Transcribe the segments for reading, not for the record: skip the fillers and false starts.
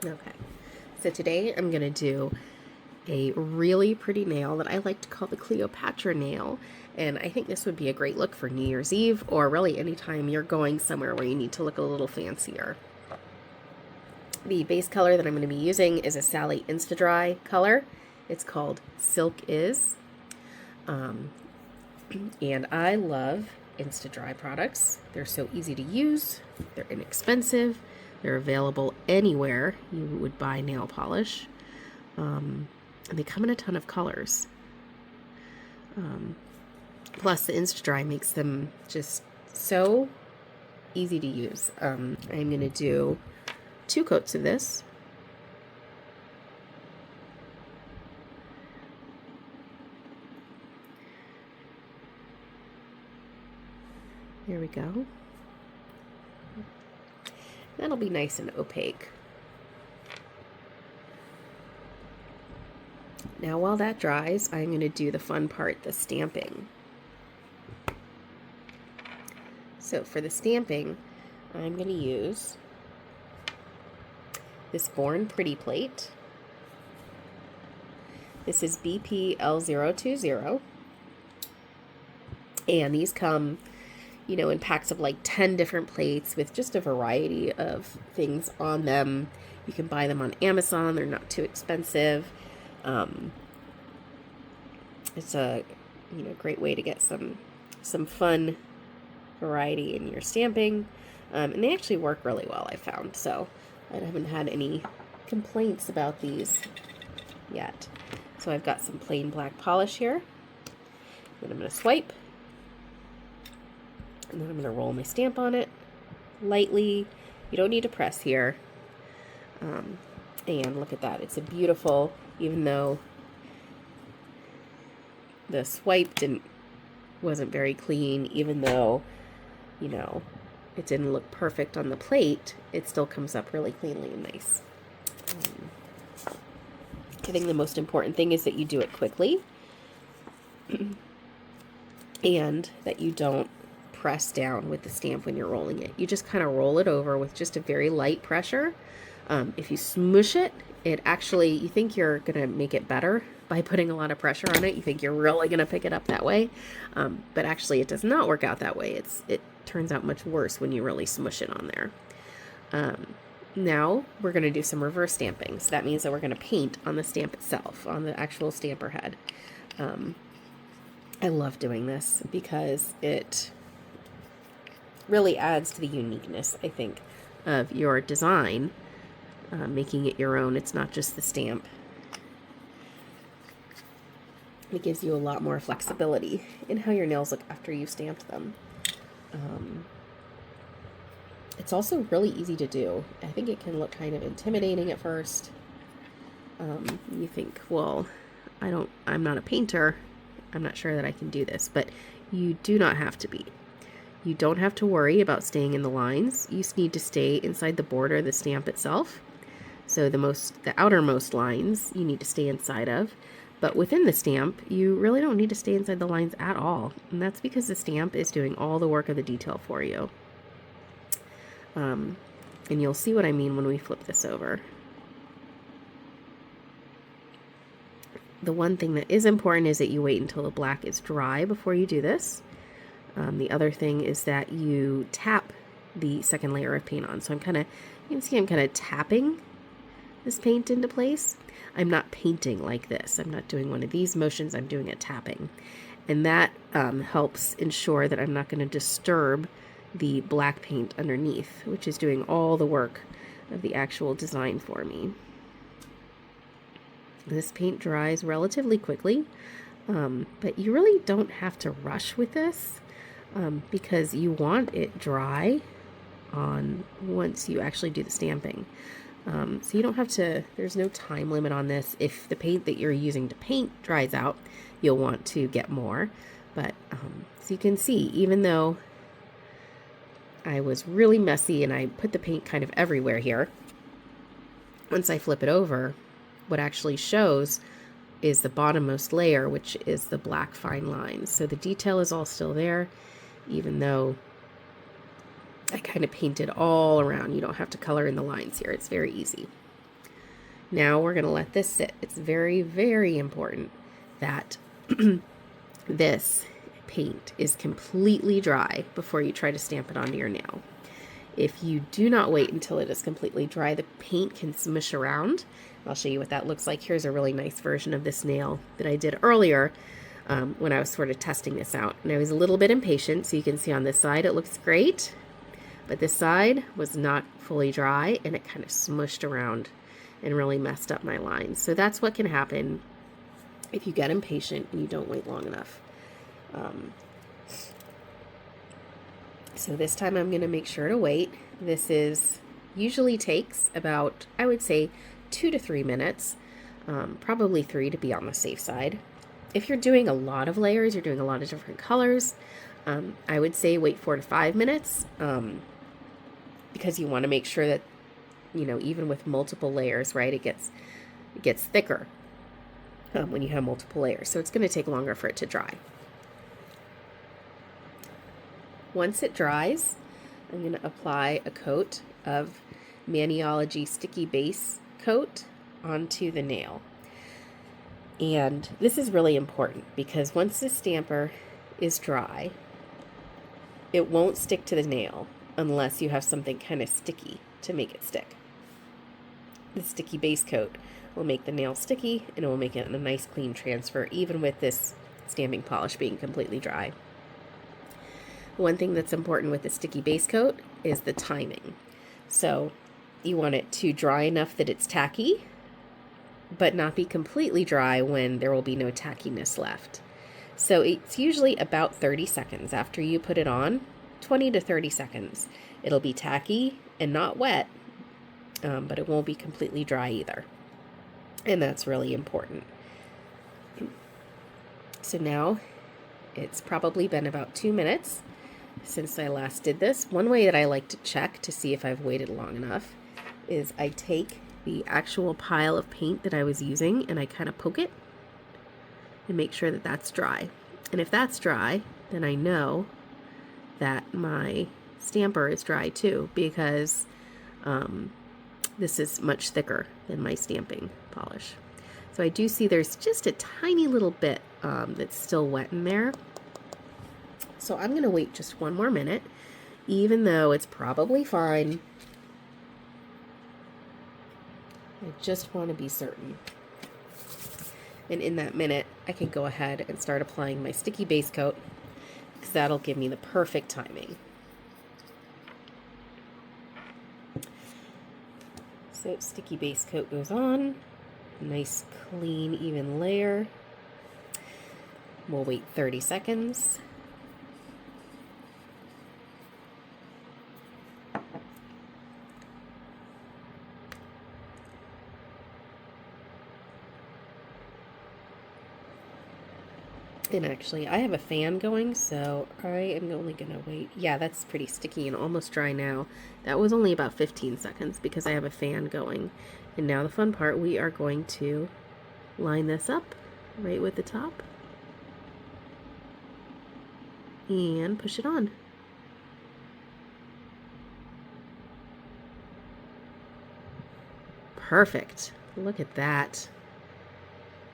Okay, so today I'm going to do a really pretty nail that I like to call the Cleopatra nail. And I think this would be a great look for New Year's Eve, or really anytime you're going somewhere where you need to look a little fancier. The base color that I'm going to be using is a Sally Insta-Dry color. It's called Silk Is. Um, and I love Insta-Dry products. They're so easy to use, they're inexpensive, they're available anywhere you would buy nail polish. And they come in a ton of colors. Plus, the Insta-Dry makes them just so easy to use. I'm going to do 2 coats of this. There we go. That'll be nice and opaque. Now while that dries, I'm going to do the fun part, the stamping. So for the stamping, I'm going to use this Born Pretty plate. This is BPL020. And these come, in packs of like 10 different plates with just a variety of things on them. You can buy them on Amazon. They're not too expensive. It's a great way to get some fun variety in your stamping, and they actually work really well, I found. So I haven't had any complaints about these yet. So I've got some plain black polish here. Then I'm going to swipe, and then I'm going to roll my stamp on it lightly. You don't need to press here. And look at that. It's a beautiful, even though the swipe wasn't very clean, even though, it didn't look perfect on the plate, it still comes up really cleanly and nice. I think the most important thing is that you do it quickly and that you don't press down with the stamp when you're rolling it. You just kind of roll it over with just a very light pressure. If you smush it, you think you're going to make it better by putting a lot of pressure on it. You think you're really going to pick it up that way. But actually it does not work out that way. It turns out much worse when you really smush it on there. Now we're going to do some reverse stamping. So that means that we're going to paint on the stamp itself, on the actual stamper head. I love doing this because it really adds to the uniqueness, I think, of your design. Making it your own. It's not just the stamp. It gives you a lot more flexibility in how your nails look after you've stamped them. It's also really easy to do. I think it can look kind of intimidating at first. You think, well, I'm not a painter. I'm not sure that I can do this, but you do not have to be. You don't have to worry about staying in the lines. You just need to stay inside the border of the stamp itself. So the outermost lines you need to stay inside of, but within the stamp, you really don't need to stay inside the lines at all. And that's because the stamp is doing all the work of the detail for you. And you'll see what I mean when we flip this over. The one thing that is important is that you wait until the black is dry before you do this. The other thing is that you tap the second layer of paint on. So you can see I'm kind of tapping this paint into place. I'm not painting like this. I'm not doing one of these motions. I'm doing a tapping. And that helps ensure that I'm not going to disturb the black paint underneath, which is doing all the work of the actual design for me. This paint dries relatively quickly, but you really don't have to rush with this because you want it dry once you actually do the stamping. So you don't have to, there's no time limit on this. If the paint that you're using to paint dries out, you'll want to get more. But so you can see, even though I was really messy and I put the paint kind of everywhere here, once I flip it over, what actually shows is the bottommost layer, which is the black fine lines. So the detail is all still there, even though I kind of painted all around. You don't have to color in the lines here. It's very easy. Now we're going to let this sit. It's very, very important that this paint is completely dry before you try to stamp it onto your nail. If you do not wait until it is completely dry, the paint can smush around. I'll show you what that looks like. Here's a really nice version of this nail that I did earlier when I was sort of testing this out. And I was a little bit impatient, so you can see on this side it looks great, but this side was not fully dry and it kind of smushed around and really messed up my lines. So that's what can happen if you get impatient and you don't wait long enough. So this time I'm going to make sure to wait. This usually takes about, I would say, 2 to 3 minutes, probably 3 to be on the safe side. If you're doing a lot of layers, you're doing a lot of different colors, I would say wait 4 to 5 minutes, because you want to make sure that, you know, even with multiple layers, right, it gets thicker when you have multiple layers. So it's going to take longer for it to dry. Once it dries, I'm going to apply a coat of Maniology Sticky Base Coat onto the nail. And this is really important because once the stamper is dry, it won't stick to the nail unless you have something kind of sticky to make it stick. The sticky base coat will make the nail sticky and it will make it a nice clean transfer even with this stamping polish being completely dry. One thing that's important with the sticky base coat is the timing. So you want it to dry enough that it's tacky, but not be completely dry when there will be no tackiness left. So it's usually about 30 seconds after you put it on, 20 to 30 seconds. It'll be tacky and not wet, but it won't be completely dry either. And that's really important. So now it's probably been about 2 minutes since I last did this. One way that I like to check to see if I've waited long enough is I take the actual pile of paint that I was using and I kind of poke it and make sure that that's dry. And if that's dry, then I know that my stamper is dry too, because this is much thicker than my stamping polish. So I do see there's just a tiny little bit that's still wet in there. So I'm going to wait just 1 more minute, even though it's probably fine. I just want to be certain. And in that minute, I can go ahead and start applying my sticky base coat, because that'll give me the perfect timing. So sticky base coat goes on. Nice, clean, even layer. We'll wait 30 seconds. And actually, I have a fan going, so I am only going to wait. Yeah, that's pretty sticky and almost dry now. That was only about 15 seconds because I have a fan going. And now the fun part, we are going to line this up right with the top and push it on. Perfect. Look at that.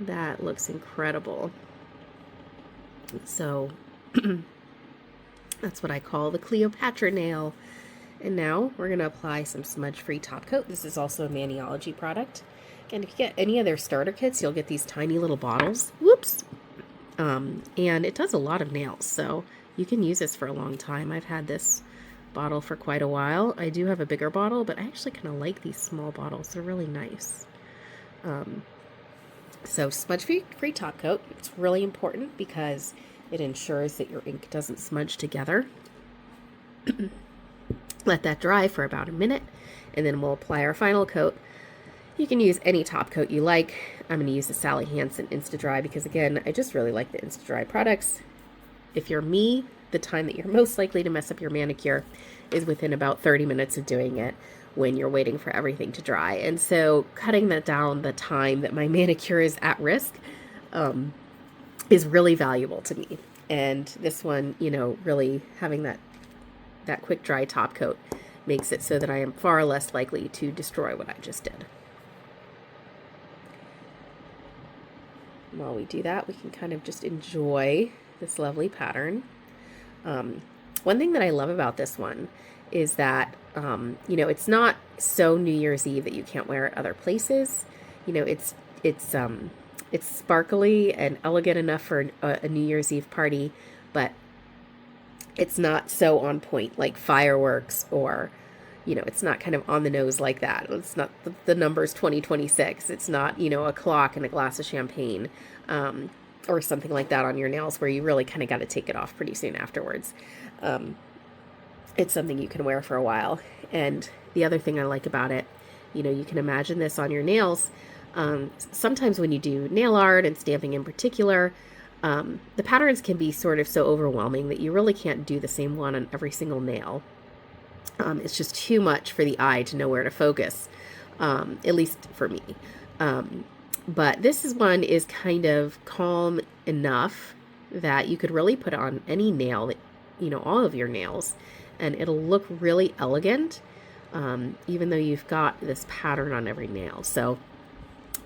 That looks incredible. So that's what I call the Cleopatra nail. And now we're going to apply some smudge-free top coat. This is also a Maniology product. And if you get any of their starter kits, you'll get these tiny little bottles. Whoops! And it does a lot of nails, so you can use this for a long time. I've had this bottle for quite a while. I do have a bigger bottle, but I actually kind of like these small bottles. They're really nice. So smudge-free top coat, it's really important because it ensures that your ink doesn't smudge together. Let that dry for about a minute, and then we'll apply our final coat. You can use any top coat you like. I'm going to use the Sally Hansen Insta-Dry because, again, I just really like the Insta-Dry products. If you're me, the time that you're most likely to mess up your manicure is within about 30 minutes of doing it, when you're waiting for everything to dry. And so cutting that down, the time that my manicure is at risk, is really valuable to me. And this one, you know, really having that quick dry top coat makes it so that I am far less likely to destroy what I just did. while we do that, we can kind of just enjoy this lovely pattern. One thing that I love about this one is that, you know, it's not so New Year's Eve that you can't wear it other places. You know, it's sparkly and elegant enough for a New Year's Eve party, but it's not so on point like fireworks, or, you know, it's not kind of on the nose like that. It's not the numbers 2026. It's not, you know, a clock and a glass of champagne, or something like that on your nails where you really kind of got to take it off pretty soon afterwards. It's something you can wear for a while. And the other thing I like about it, you know, you can imagine this on your nails. Sometimes when you do nail art and stamping in particular, the patterns can be sort of so overwhelming that you really can't do the same one on every single nail. It's just too much for the eye to know where to focus, at least for me. But this one is kind of calm enough that you could really put on any nail, you know, all of your nails, and it'll look really elegant, even though you've got this pattern on every nail. So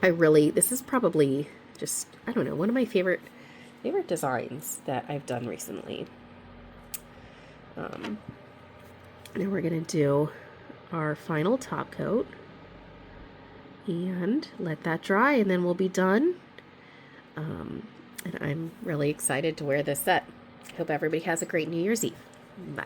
this is probably just, I don't know, one of my favorite designs that I've done recently. Now we're going to do our final top coat and let that dry, and then we'll be done. And I'm really excited to wear this set. Hope everybody has a great New Year's Eve. Bye.